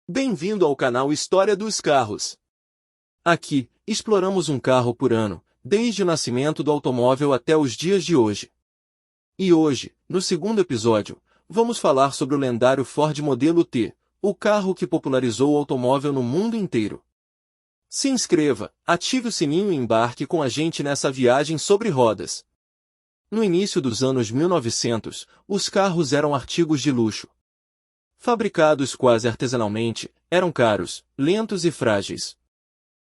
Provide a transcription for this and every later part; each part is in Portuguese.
Bem-vindo ao canal História dos Carros. Aqui, exploramos um carro por ano, desde o nascimento do automóvel até os dias de hoje. E hoje, no segundo episódio, vamos falar sobre o lendário Ford Modelo T, o carro que popularizou o automóvel no mundo inteiro. Se inscreva, ative o sininho e embarque com a gente nessa viagem sobre rodas. No início dos anos 1900, os carros eram artigos de luxo. Fabricados quase artesanalmente, eram caros, lentos e frágeis.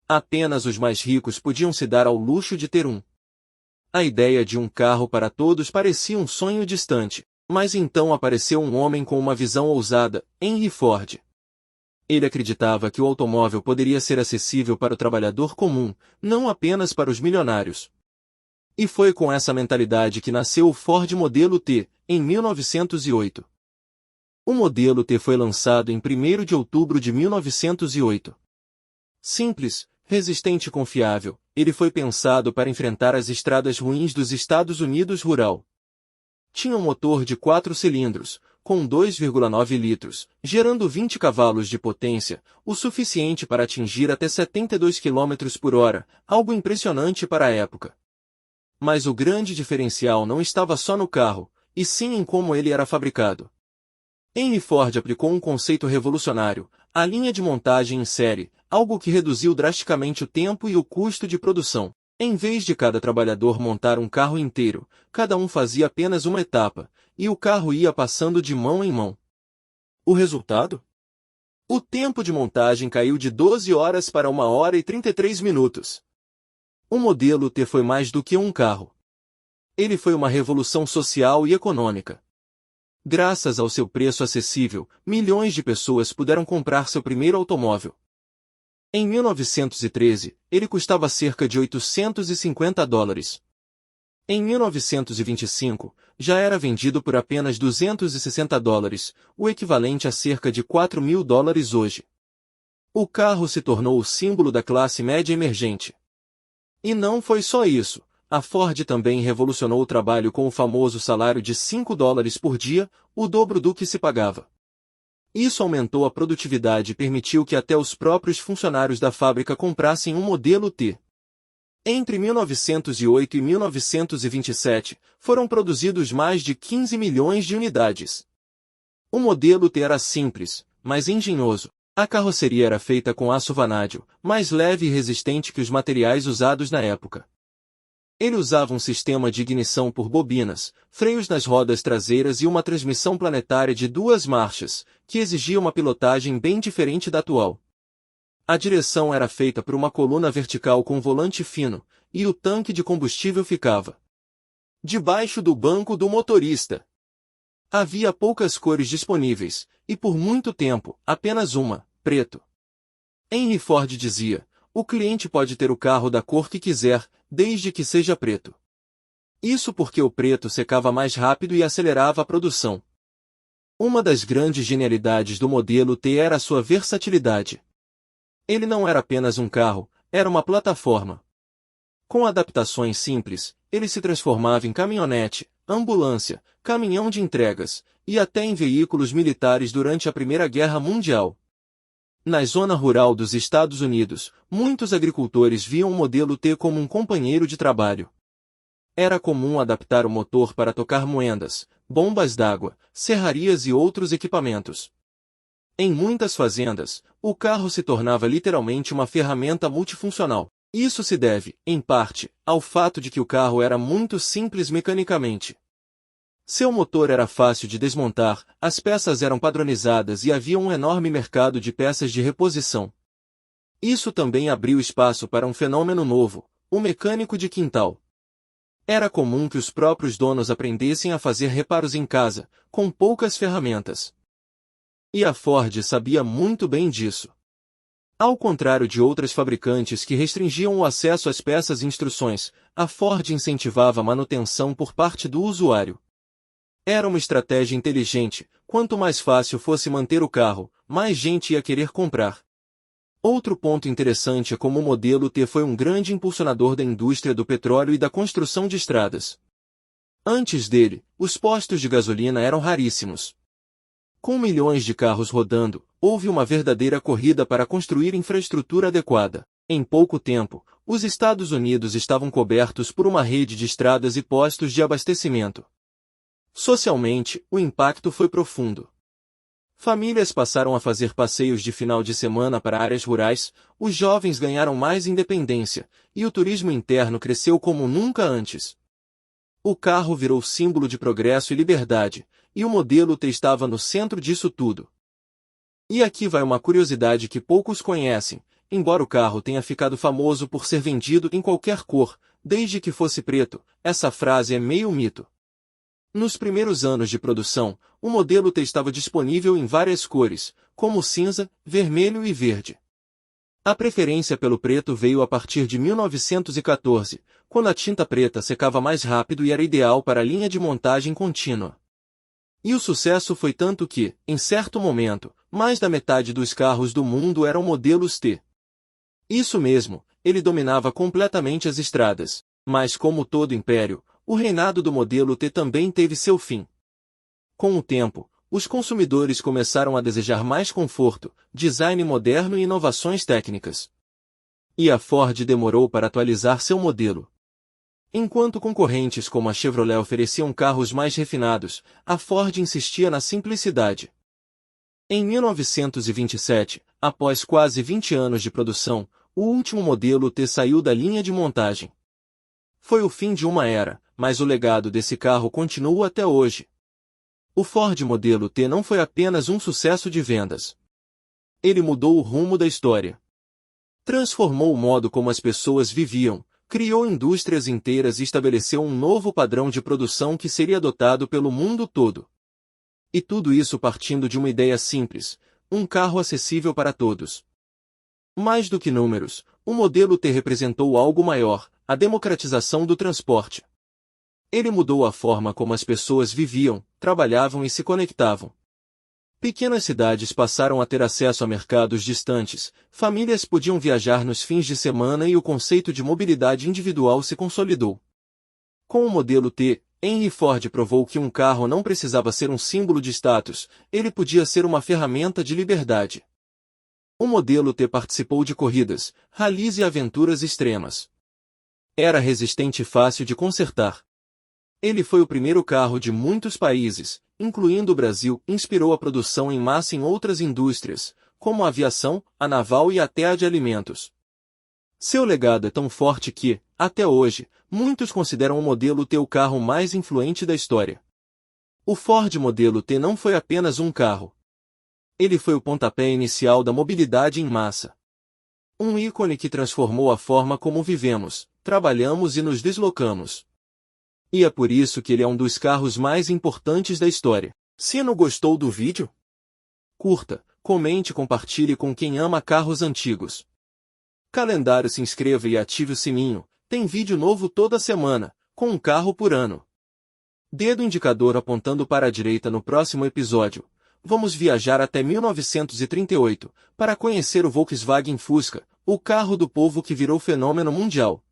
Apenas os mais ricos podiam se dar ao luxo de ter um. A ideia de um carro para todos parecia um sonho distante, mas então apareceu um homem com uma visão ousada, Henry Ford. Ele acreditava que o automóvel poderia ser acessível para o trabalhador comum, não apenas para os milionários. E foi com essa mentalidade que nasceu o Ford Modelo T, em 1908. O Modelo T foi lançado em 1º de outubro de 1908. Simples, resistente e confiável, ele foi pensado para enfrentar as estradas ruins dos Estados Unidos rural. Tinha um motor de 4 cilindros, com 2,9 litros, gerando 20 cavalos de potência, o suficiente para atingir até 72 km por hora, algo impressionante para a época. Mas o grande diferencial não estava só no carro, e sim em como ele era fabricado. Henry Ford aplicou um conceito revolucionário, a linha de montagem em série, algo que reduziu drasticamente o tempo e o custo de produção. Em vez de cada trabalhador montar um carro inteiro, cada um fazia apenas uma etapa, e o carro ia passando de mão em mão. O resultado? O tempo de montagem caiu de 12 horas para 1 hora e 33 minutos. O Modelo T foi mais do que um carro. Ele foi uma revolução social e econômica. Graças ao seu preço acessível, milhões de pessoas puderam comprar seu primeiro automóvel. Em 1913, ele custava cerca de $850. Em 1925, já era vendido por apenas $260, o equivalente a cerca de $4.000 hoje. O carro se tornou o símbolo da classe média emergente. E não foi só isso. A Ford também revolucionou o trabalho com o famoso salário de $5 por dia, o dobro do que se pagava. Isso aumentou a produtividade e permitiu que até os próprios funcionários da fábrica comprassem um Modelo T. Entre 1908 e 1927, foram produzidos mais de 15 milhões de unidades. O Modelo T era simples, mas engenhoso. A carroceria era feita com aço vanádio, mais leve e resistente que os materiais usados na época. Ele usava um sistema de ignição por bobinas, freios nas rodas traseiras e uma transmissão planetária de 2 marchas, que exigia uma pilotagem bem diferente da atual. A direção era feita por uma coluna vertical com volante fino, e o tanque de combustível ficava debaixo do banco do motorista. Havia poucas cores disponíveis, e por muito tempo, apenas uma, preto. Henry Ford dizia: o cliente pode ter o carro da cor que quiser, desde que seja preto. Isso porque o preto secava mais rápido e acelerava a produção. Uma das grandes genialidades do Modelo T era a sua versatilidade. Ele não era apenas um carro, era uma plataforma. Com adaptações simples, ele se transformava em caminhonete, ambulância, caminhão de entregas, e até em veículos militares durante a Primeira Guerra Mundial. Na zona rural dos Estados Unidos, muitos agricultores viam o Modelo T como um companheiro de trabalho. Era comum adaptar o motor para tocar moendas, bombas d'água, serrarias e outros equipamentos. Em muitas fazendas, o carro se tornava literalmente uma ferramenta multifuncional. Isso se deve, em parte, ao fato de que o carro era muito simples mecanicamente. Seu motor era fácil de desmontar, as peças eram padronizadas e havia um enorme mercado de peças de reposição. Isso também abriu espaço para um fenômeno novo, o mecânico de quintal. Era comum que os próprios donos aprendessem a fazer reparos em casa, com poucas ferramentas. E a Ford sabia muito bem disso. Ao contrário de outras fabricantes que restringiam o acesso às peças e instruções, a Ford incentivava a manutenção por parte do usuário. Era uma estratégia inteligente, quanto mais fácil fosse manter o carro, mais gente ia querer comprar. Outro ponto interessante é como o Modelo T foi um grande impulsionador da indústria do petróleo e da construção de estradas. Antes dele, os postos de gasolina eram raríssimos. Com milhões de carros rodando, houve uma verdadeira corrida para construir infraestrutura adequada. Em pouco tempo, os Estados Unidos estavam cobertos por uma rede de estradas e postos de abastecimento. Socialmente, o impacto foi profundo. Famílias passaram a fazer passeios de final de semana para áreas rurais, os jovens ganharam mais independência, e o turismo interno cresceu como nunca antes. O carro virou símbolo de progresso e liberdade, e o modelo T estava no centro disso tudo. E aqui vai uma curiosidade que poucos conhecem: embora o carro tenha ficado famoso por ser vendido em qualquer cor, desde que fosse preto, essa frase é meio mito. Nos primeiros anos de produção, o modelo T estava disponível em várias cores, como cinza, vermelho e verde. A preferência pelo preto veio a partir de 1914, quando a tinta preta secava mais rápido e era ideal para a linha de montagem contínua. E o sucesso foi tanto que, em certo momento, mais da metade dos carros do mundo eram modelos T. Isso mesmo, ele dominava completamente as estradas. Mas como todo império, o reinado do modelo T também teve seu fim. Com o tempo, os consumidores começaram a desejar mais conforto, design moderno e inovações técnicas. E a Ford demorou para atualizar seu modelo. Enquanto concorrentes como a Chevrolet ofereciam carros mais refinados, a Ford insistia na simplicidade. Em 1927, após quase 20 anos de produção, o último modelo T saiu da linha de montagem. Foi o fim de uma era, mas o legado desse carro continua até hoje. O Ford modelo T não foi apenas um sucesso de vendas. Ele mudou o rumo da história. Transformou o modo como as pessoas viviam, criou indústrias inteiras e estabeleceu um novo padrão de produção que seria adotado pelo mundo todo. E tudo isso partindo de uma ideia simples: um carro acessível para todos. Mais do que números, o modelo T representou algo maior: a democratização do transporte. Ele mudou a forma como as pessoas viviam, trabalhavam e se conectavam. Pequenas cidades passaram a ter acesso a mercados distantes, famílias podiam viajar nos fins de semana e o conceito de mobilidade individual se consolidou. Com o modelo T, Henry Ford provou que um carro não precisava ser um símbolo de status, ele podia ser uma ferramenta de liberdade. O modelo T participou de corridas, ralis e aventuras extremas. Era resistente e fácil de consertar. Ele foi o primeiro carro de muitos países, incluindo o Brasil, inspirou a produção em massa em outras indústrias, como a aviação, a naval e até a de alimentos. Seu legado é tão forte que, até hoje, muitos consideram o modelo T o carro mais influente da história. O Ford modelo T não foi apenas um carro. Ele foi o pontapé inicial da mobilidade em massa. Um ícone que transformou a forma como vivemos, trabalhamos e nos deslocamos. E é por isso que ele é um dos carros mais importantes da história. Se não gostou do vídeo, curta, comente e compartilhe com quem ama carros antigos. Calendário, se inscreva e ative o sininho, tem vídeo novo toda semana, com um carro por ano. Dedo indicador apontando para a direita no próximo episódio. Vamos viajar até 1938, para conhecer o Volkswagen Fusca, o carro do povo que virou fenômeno mundial.